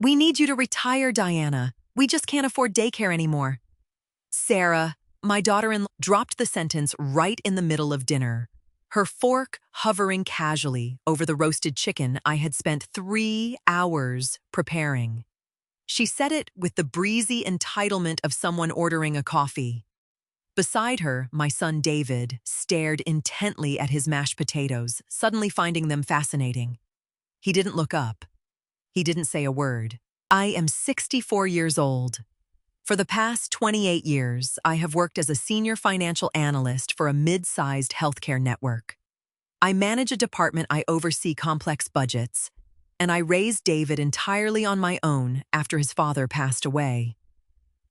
We need you to retire, Diana. We just can't afford daycare anymore. Sarah, my daughter-in-law, dropped the sentence right in the middle of dinner, her fork hovering casually over the roasted chicken I had spent 3 hours preparing. She said it with the breezy entitlement of someone ordering a coffee. Beside her, my son David stared intently at his mashed potatoes, suddenly finding them fascinating. He didn't look up. He didn't say a word. I am 64 years old. For the past 28 years, I have worked as a senior financial analyst for a mid-sized healthcare network. I manage a department I oversee complex budgets, and I raised David entirely on my own after his father passed away.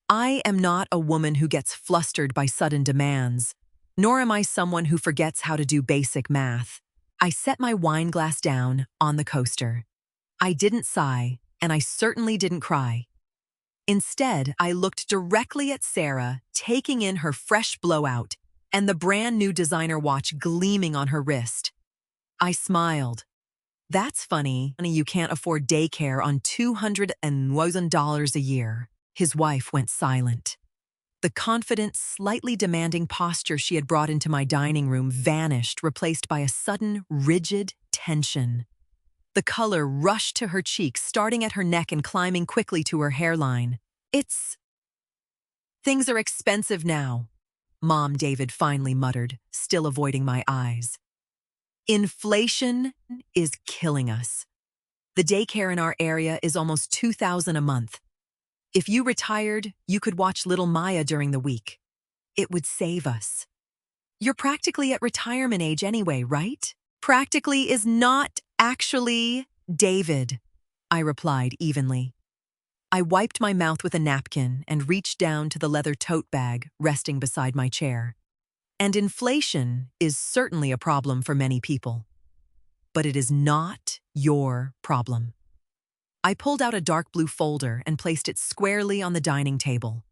I am not a woman who gets flustered by sudden demands, nor am I someone who forgets how to do basic math. I set my wine glass down on the coaster. I didn't sigh, and I certainly didn't cry. Instead, I looked directly at Sarah, taking in her fresh blowout and the brand new designer watch gleaming on her wrist. I smiled. That's funny, you can't afford daycare on $200,000 a year. His wife went silent. The confident, slightly demanding posture she had brought into my dining room vanished, replaced by a sudden, rigid tension. The color rushed to her cheeks, starting at her neck and climbing quickly to her hairline. Things are expensive now, Mom, David finally muttered, still avoiding my eyes. Inflation is killing us. The daycare in our area is almost $2,000 a month. If you retired, you could watch little Maya during the week. It would save us. You're practically at retirement age anyway, right? Practically is not actually, David, I replied evenly. I wiped my mouth with a napkin and reached down to the leather tote bag resting beside my chair. And inflation is certainly a problem for many people. But it is not your problem. I pulled out a dark blue folder and placed it squarely on the dining table.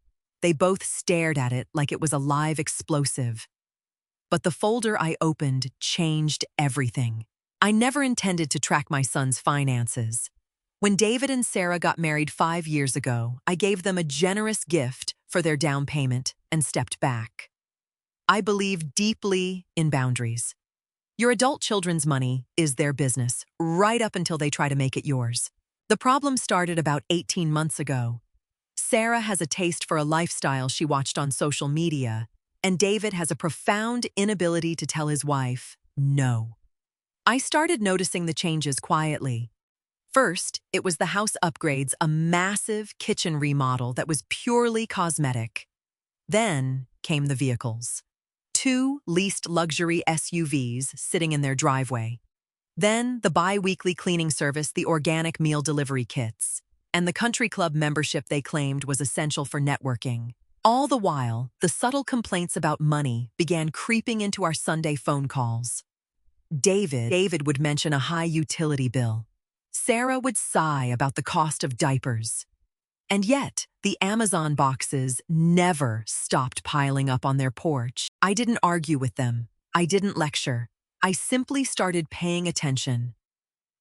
They both stared at it like it was a live explosive. But the folder I opened changed everything. I never intended to track my son's finances. When David and Sarah got married 5 years ago, I gave them a generous gift for their down payment and stepped back. I believe deeply in boundaries. Your adult children's money is their business, right up until they try to make it yours. The problem started about 18 months ago. Sarah has a taste for a lifestyle she watched on social media, and David has a profound inability to tell his wife no. I started noticing the changes quietly. First, it was the house upgrades, a massive kitchen remodel that was purely cosmetic. Then came the vehicles. 2 leased luxury SUVs sitting in their driveway. Then the bi-weekly cleaning service, the organic meal delivery kits, and the country club membership they claimed was essential for networking. All the while, the subtle complaints about money began creeping into our Sunday phone calls. David would mention a high utility bill. Sarah would sigh about the cost of diapers. And yet, the Amazon boxes never stopped piling up on their porch. I didn't argue with them. I didn't lecture. I simply started paying attention.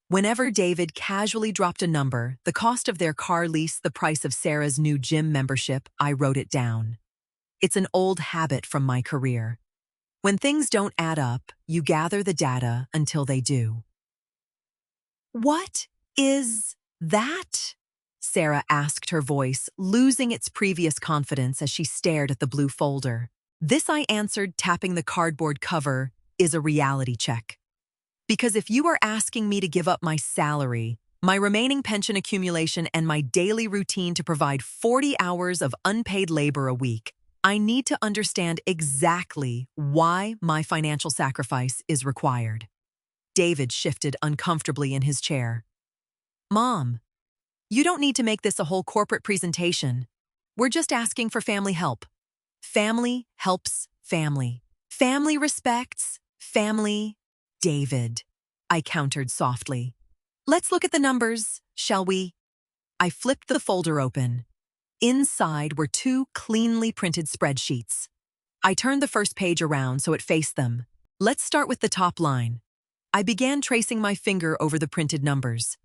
Whenever David casually dropped a number, the cost of their car lease, the price of Sarah's new gym membership, I wrote it down. It's an old habit from my career. When things don't add up, you gather the data until they do. What is that? Sarah asked, her voice losing its previous confidence as she stared at the blue folder. This, I answered, tapping the cardboard cover, is a reality check. Because if you are asking me to give up my salary, my remaining pension accumulation, and my daily routine to provide 40 hours of unpaid labor a week, I need to understand exactly why my financial sacrifice is required. David shifted uncomfortably in his chair. Mom, you don't need to make this a whole corporate presentation. We're just asking for family help. Family helps family. Family respects family. David, I countered softly. Let's look at the numbers, shall we? I flipped the folder open. Inside were 2 cleanly printed spreadsheets. I turned the first page around so it faced them. Let's start with the top line. I began tracing my finger over the printed numbers.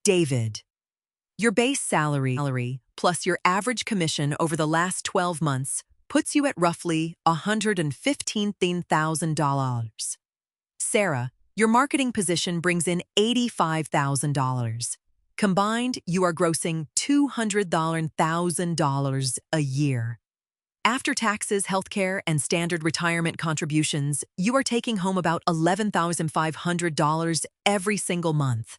David, Your base salary plus your average commission over the last 12 months puts you at roughly $115,000. Sarah, your marketing position brings in $85,000. Combined, you are grossing $200,000 a year. After taxes, healthcare, and standard retirement contributions, you are taking home about $11,500 every single month.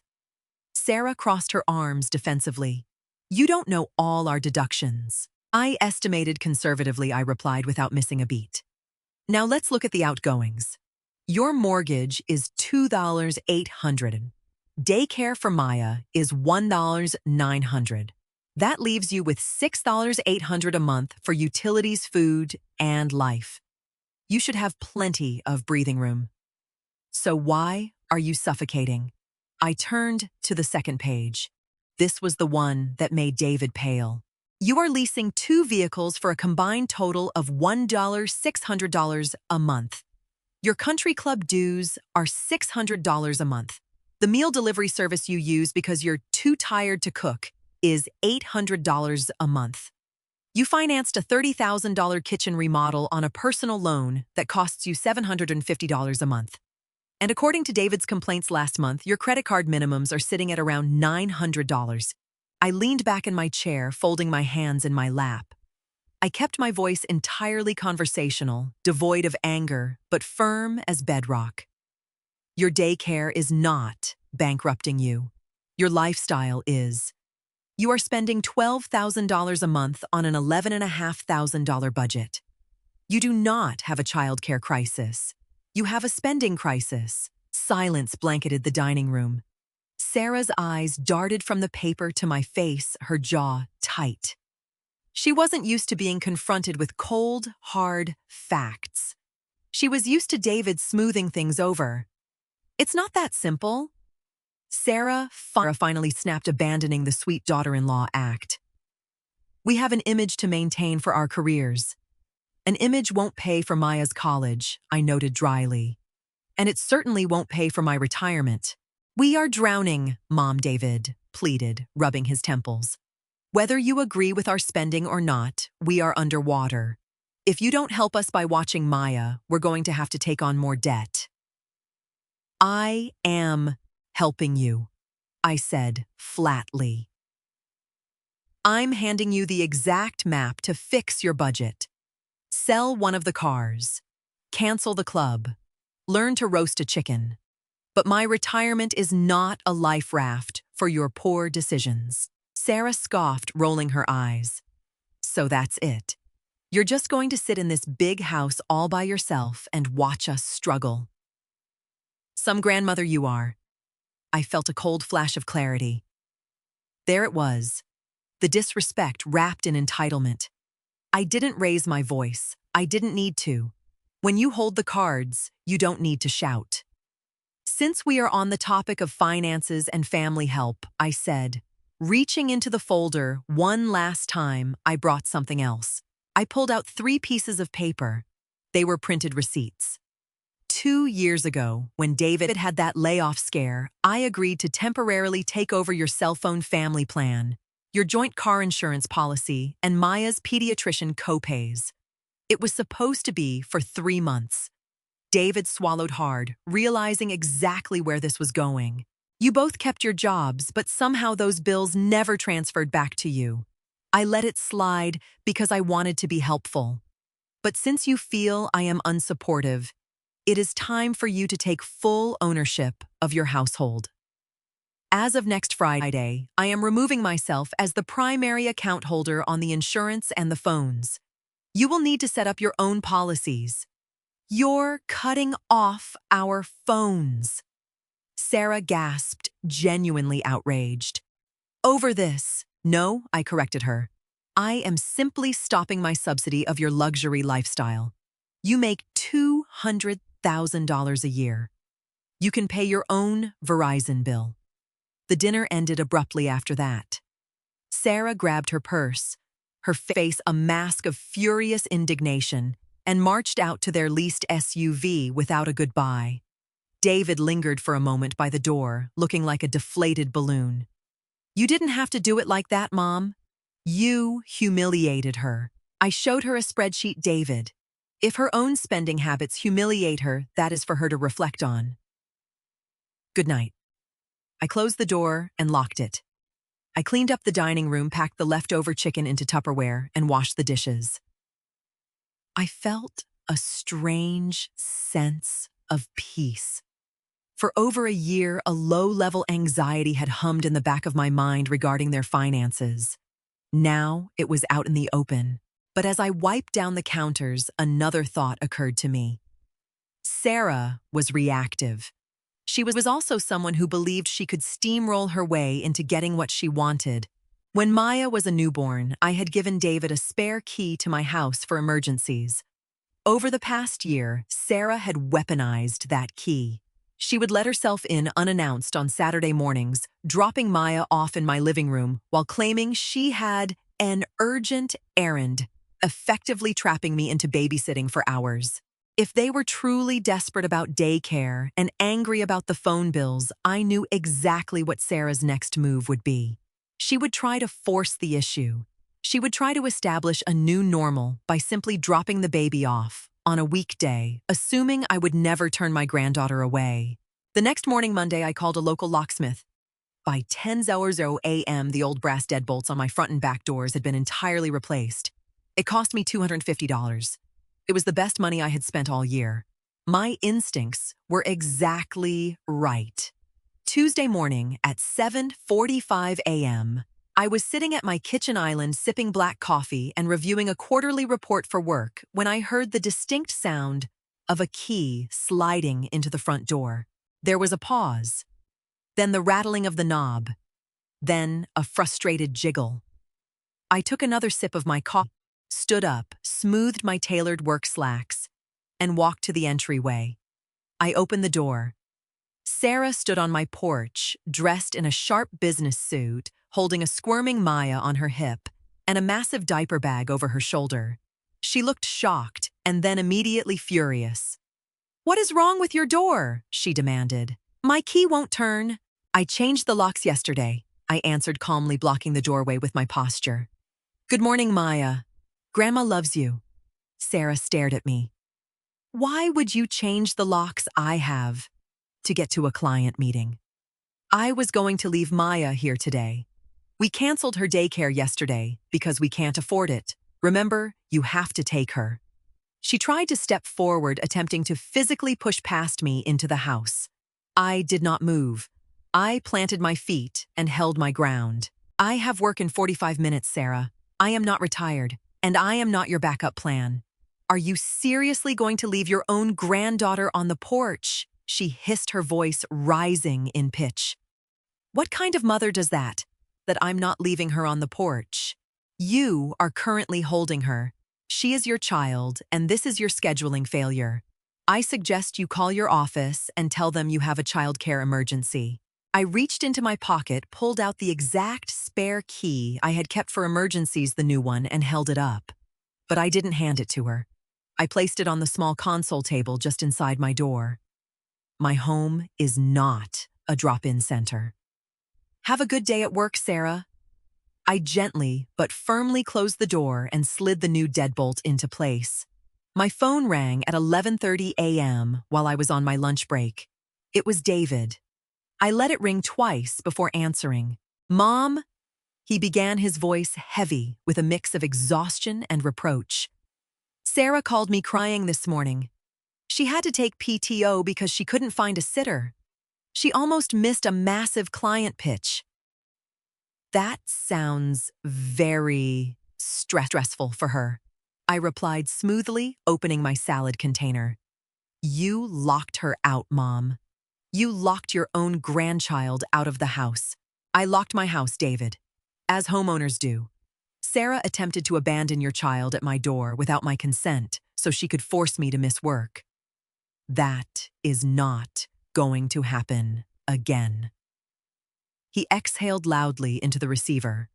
Sarah crossed her arms defensively. You don't know all our deductions. I estimated conservatively, I replied without missing a beat. Now let's look at the outgoings. Your mortgage is $2,800. Daycare for Maya is $1,900. That leaves you with $6,800 a month for utilities, food, and life. You should have plenty of breathing room. So why are you suffocating? I turned to the second page. This was the one that made David pale. You are leasing 2 vehicles for a combined total of $1,600 a month. Your country club dues are $600 a month. The meal delivery service you use because you're too tired to cook is $800 a month. You financed a $30,000 kitchen remodel on a personal loan that costs you $750 a month. And according to David's complaints last month, your credit card minimums are sitting at around $900. I leaned back in my chair, folding my hands in my lap. I kept my voice entirely conversational, devoid of anger, but firm as bedrock. Your daycare is not bankrupting you. Your lifestyle is. You are spending $12,000 a month on an $11,500 budget. You do not have a childcare crisis. You have a spending crisis. Silence blanketed the dining room. Sarah's eyes darted from the paper to my face, her jaw tight. She wasn't used to being confronted with cold, hard facts. She was used to David smoothing things over. It's not that simple. Sarah finally snapped, abandoning the sweet daughter-in-law act. We have an image to maintain for our careers. An image won't pay for Maya's college, I noted dryly. And it certainly won't pay for my retirement. We are drowning, Mom, David pleaded, rubbing his temples. Whether you agree with our spending or not, we are underwater. If you don't help us by watching Maya, we're going to have to take on more debt. I am helping you, I said flatly. I'm handing you the exact map to fix your budget. Sell one of the cars. Cancel the club. Learn to roast a chicken. But my retirement is not a life raft for your poor decisions. Sarah scoffed, rolling her eyes. So that's it. You're just going to sit in this big house all by yourself and watch us struggle. Some grandmother you are. I felt a cold flash of clarity. There it was, the disrespect wrapped in entitlement. I didn't raise my voice. I didn't need to. When you hold the cards, you don't need to shout. Since we are on the topic of finances and family help, I said, reaching into the folder one last time, I brought something else. I pulled out 3 pieces of paper. They were printed receipts. 2 years ago, when David had that layoff scare, I agreed to temporarily take over your cell phone family plan, your joint car insurance policy, and Maya's pediatrician co-pays. It was supposed to be for 3 months. David swallowed hard, realizing exactly where this was going. You both kept your jobs, but somehow those bills never transferred back to you. I let it slide because I wanted to be helpful. But since you feel I am unsupportive, it is time for you to take full ownership of your household. As of next Friday, I am removing myself as the primary account holder on the insurance and the phones. You will need to set up your own policies. You're cutting off our phones. Sarah gasped, genuinely outraged. Over this. No, I corrected her. I am simply stopping my subsidy of your luxury lifestyle. You make $200,000 a year. You can pay your own Verizon bill. The dinner ended abruptly after that. Sarah grabbed her purse, her face a mask of furious indignation, and marched out to their leased SUV without a goodbye. David lingered for a moment by the door, looking like a deflated balloon. You didn't have to do it like that, Mom. You humiliated her. I showed her a spreadsheet, David. If her own spending habits humiliate her, that is for her to reflect on. Good night. I closed the door and locked it. I cleaned up the dining room, packed the leftover chicken into Tupperware, and washed the dishes. I felt a strange sense of peace. For over a year, a low-level anxiety had hummed in the back of my mind regarding their finances. Now it was out in the open. But as I wiped down the counters, another thought occurred to me. Sarah was reactive. She was also someone who believed she could steamroll her way into getting what she wanted. When Maya was a newborn, I had given David a spare key to my house for emergencies. Over the past year, Sarah had weaponized that key. She would let herself in unannounced on Saturday mornings, dropping Maya off in my living room while claiming she had an urgent errand, effectively trapping me into babysitting for hours. If they were truly desperate about daycare and angry about the phone bills, I knew exactly what Sarah's next move would be. She would try to force the issue. She would try to establish a new normal by simply dropping the baby off on a weekday, assuming I would never turn my granddaughter away. The next morning, Monday, I called a local locksmith. By 10:00 a.m., the old brass deadbolts on my front and back doors had been entirely replaced. It cost me $250. It was the best money I had spent all year. My instincts were exactly right. Tuesday morning at 7:45 a.m., I was sitting at my kitchen island sipping black coffee and reviewing a quarterly report for work when I heard the distinct sound of a key sliding into the front door. There was a pause, then the rattling of the knob, then a frustrated jiggle. I took another sip of my coffee, stood up, smoothed my tailored work slacks, and walked to the entryway. I opened the door. Sarah stood on my porch, dressed in a sharp business suit, holding a squirming Maya on her hip and a massive diaper bag over her shoulder. She looked shocked and then immediately furious. "What is wrong with your door?" she demanded. "My key won't turn." "I changed the locks yesterday," I answered calmly, blocking the doorway with my posture. "Good morning, Maya. Grandma loves you." Sarah stared at me. "Why would you change the locks I have?" "To get to a client meeting." "I was going to leave Maya here today. We canceled her daycare yesterday because we can't afford it. Remember, you have to take her." She tried to step forward, attempting to physically push past me into the house. I did not move. I planted my feet and held my ground. "I have work in 45 minutes, Sarah. I am not retired, and I am not your backup plan. Are you seriously going to leave your own granddaughter on the porch?" She hissed, her voice rising in pitch. "What kind of mother does that I'm not leaving her on the porch? You are currently holding her. She is your child, and this is your scheduling failure. I suggest you call your office and tell them you have a childcare emergency." I reached into my pocket, pulled out the exact spare key I had kept for emergencies, the new one, and held it up. But I didn't hand it to her. I placed it on the small console table just inside my door. My home is not a drop-in center. "Have a good day at work, Sarah." I gently but firmly closed the door and slid the new deadbolt into place. My phone rang at 11:30 a.m. while I was on my lunch break. It was David. I let it ring twice before answering. "Mom?" He began, his voice heavy with a mix of exhaustion and reproach. "Sarah called me crying this morning. She had to take PTO because she couldn't find a sitter. She almost missed a massive client pitch." "That sounds very stressful for her," I replied smoothly, opening my salad container. "You locked her out, Mom. You locked your own grandchild out of the house." "I locked my house, David, as homeowners do. Sarah attempted to abandon your child at my door without my consent so she could force me to miss work. That is not going to happen again." He exhaled loudly into the receiver.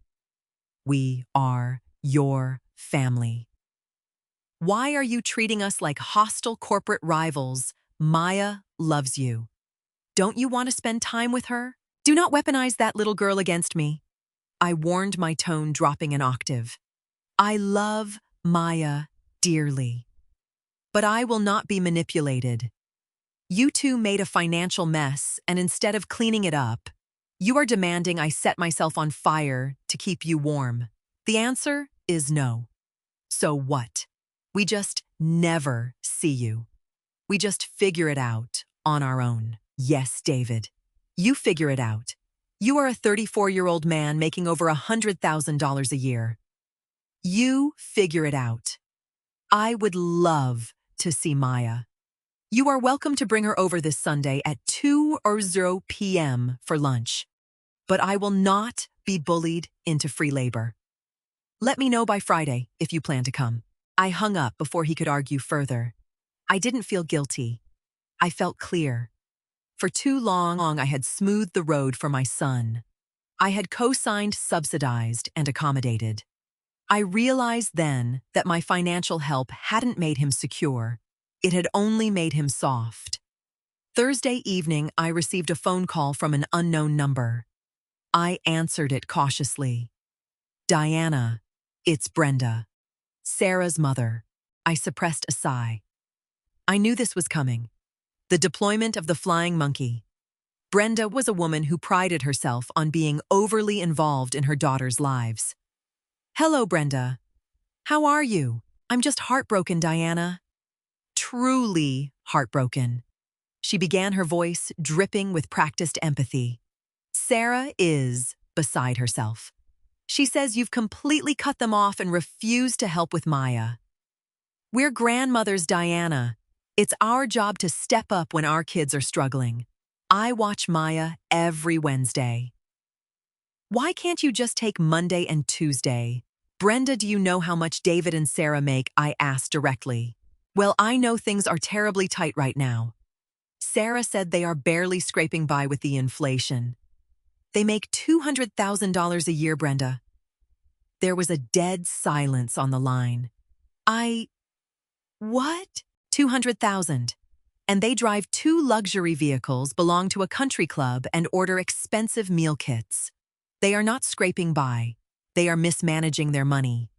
"We are your family. Why are you treating us like hostile corporate rivals? Maya loves you. Don't you want to spend time with her? Do not weaponize that little girl against me." I warned, my tone dropping an octave. I love Maya dearly, but I will not be manipulated. You two made a financial mess, and instead of cleaning it up, you are demanding I set myself on fire to keep you warm. The answer is no. So what? We just never see you. We just figure it out on our own. Yes, David. You figure it out. You are a 34-year-old man making over $100,000 a year. You figure it out. I would love to see Maya. You are welcome to bring her over this Sunday at 2:00 p.m. for lunch. But I will not be bullied into free labor. Let me know by Friday if you plan to come. I hung up before he could argue further. I didn't feel guilty. I felt clear. For too long, I had smoothed the road for my son. I had co-signed, subsidized, and accommodated. I realized then that my financial help hadn't made him secure. It had only made him soft. Thursday evening, I received a phone call from an unknown number. I answered it cautiously. Diana, it's Brenda, Sarah's mother. I suppressed a sigh. I knew this was coming. The deployment of the flying monkey. Brenda was a woman who prided herself on being overly involved in her daughters' lives. Hello, Brenda. How are you? I'm just heartbroken, Diana. Truly heartbroken. She began, her voice dripping with practiced empathy. Sarah is beside herself. She says you've completely cut them off and refused to help with Maya. We're grandmothers, Diana. It's our job to step up when our kids are struggling. I watch Maya every Wednesday. Why can't you just take Monday and Tuesday? Brenda, do you know how much David and Sarah make? I asked directly. Well, I know things are terribly tight right now. Sarah said they are barely scraping by with the inflation. They make $200,000 a year, Brenda. There was a dead silence on the line. What? 200,000. And they drive 2 luxury vehicles, belong to a country club, and order expensive meal kits. They are not scraping by. They are mismanaging their money.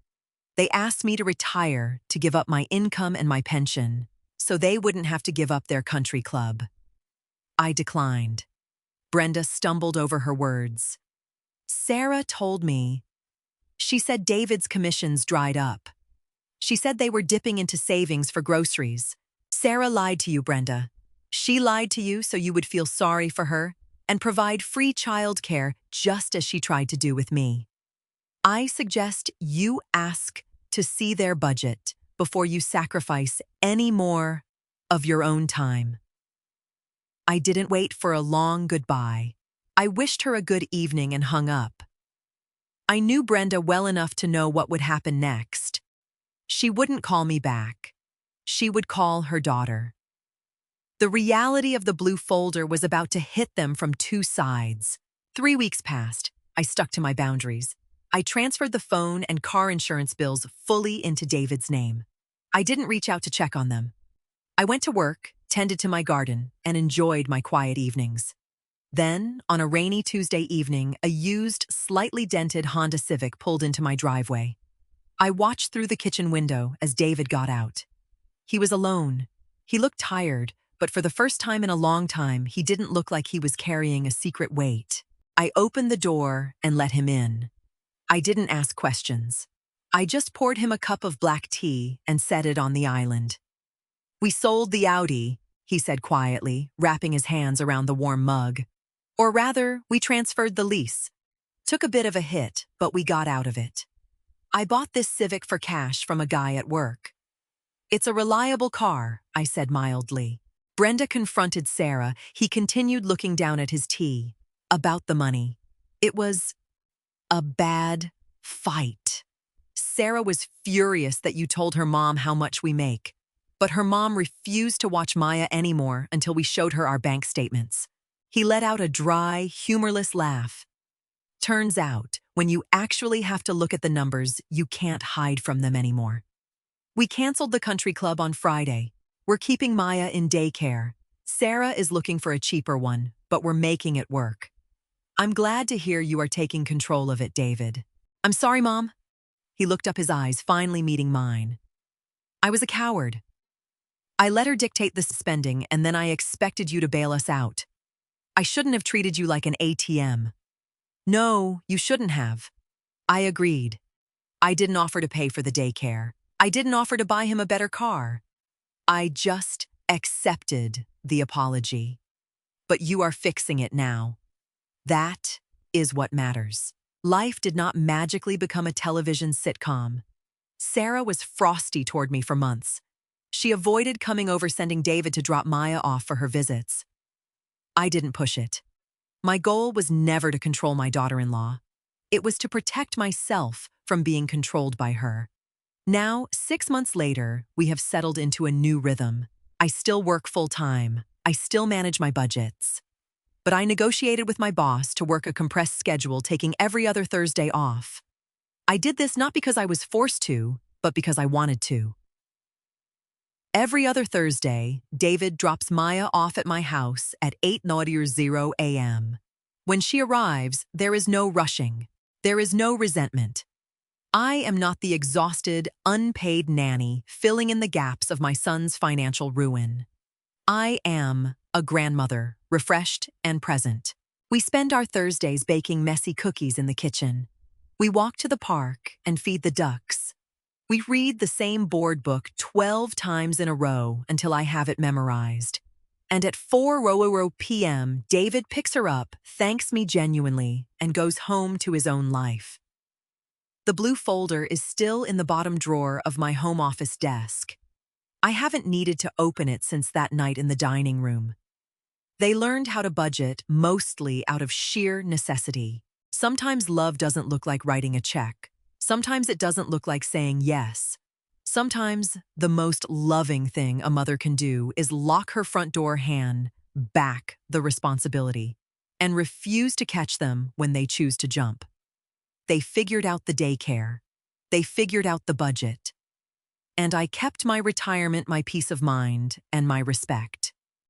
They asked me to retire, to give up my income and my pension, so they wouldn't have to give up their country club. I declined. Brenda stumbled over her words. Sarah told me. She said David's commissions dried up. She said they were dipping into savings for groceries. Sarah lied to you, Brenda. She lied to you so you would feel sorry for her and provide free childcare just as she tried to do with me. I suggest you ask to see their budget before you sacrifice any more of your own time. I didn't wait for a long goodbye. I wished her a good evening and hung up. I knew Brenda well enough to know what would happen next. She wouldn't call me back. She would call her daughter. The reality of the blue folder was about to hit them from 2 sides. 3 weeks passed. I stuck to my boundaries. I transferred the phone and car insurance bills fully into David's name. I didn't reach out to check on them. I went to work, tended to my garden, and enjoyed my quiet evenings. Then, on a rainy Tuesday evening, a used, slightly dented Honda Civic pulled into my driveway. I watched through the kitchen window as David got out. He was alone. He looked tired, but for the first time in a long time, he didn't look like he was carrying a secret weight. I opened the door and let him in. I didn't ask questions. I just poured him a cup of black tea and set it on the island. We sold the Audi, he said quietly, wrapping his hands around the warm mug. Or rather, we transferred the lease. Took a bit of a hit, but we got out of it. I bought this Civic for cash from a guy at work. It's a reliable car, I said mildly. Brenda confronted Sarah. He continued looking down at his tea. About the money. It was a bad fight. Sarah was furious that you told her mom how much we make. But her mom refused to watch Maya anymore until we showed her our bank statements. He let out a dry, humorless laugh. Turns out, when you actually have to look at the numbers, you can't hide from them anymore. We canceled the country club on Friday. We're keeping Maya in daycare. Sarah is looking for a cheaper one, but we're making it work. I'm glad to hear you are taking control of it, David. I'm sorry, Mom. He looked up, his eyes finally meeting mine. I was a coward. I let her dictate the spending, and then I expected you to bail us out. I shouldn't have treated you like an ATM. No, you shouldn't have. I agreed. I didn't offer to pay for the daycare. I didn't offer to buy him a better car. I just accepted the apology. But you are fixing it now. That is what matters. Life did not magically become a television sitcom. Sarah was frosty toward me for months. She avoided coming over, sending David to drop Maya off for her visits. I didn't push it. My goal was never to control my daughter-in-law. It was to protect myself from being controlled by her. Now, 6 months later, we have settled into a new rhythm. I still work full-time. I still manage my budgets. But I negotiated with my boss to work a compressed schedule, taking every other Thursday off. I did this not because I was forced to, but because I wanted to. Every other Thursday, David drops Maya off at my house at 8:00 a.m. When she arrives, there is no rushing. There is no resentment. I am not the exhausted, unpaid nanny filling in the gaps of my son's financial ruin. I am a grandmother, refreshed and present. We spend our Thursdays baking messy cookies in the kitchen. We walk to the park and feed the ducks. We read the same board book 12 times in a row until I have it memorized. And at 4 p.m., David picks her up, thanks me genuinely, and goes home to his own life. The blue folder is still in the bottom drawer of my home office desk. I haven't needed to open it since that night in the dining room. They learned how to budget mostly out of sheer necessity. Sometimes love doesn't look like writing a check. Sometimes it doesn't look like saying yes. Sometimes the most loving thing a mother can do is lock her front door, hand back the responsibility, and refuse to catch them when they choose to jump. They figured out the daycare. They figured out the budget. And I kept my retirement, my peace of mind, and my respect.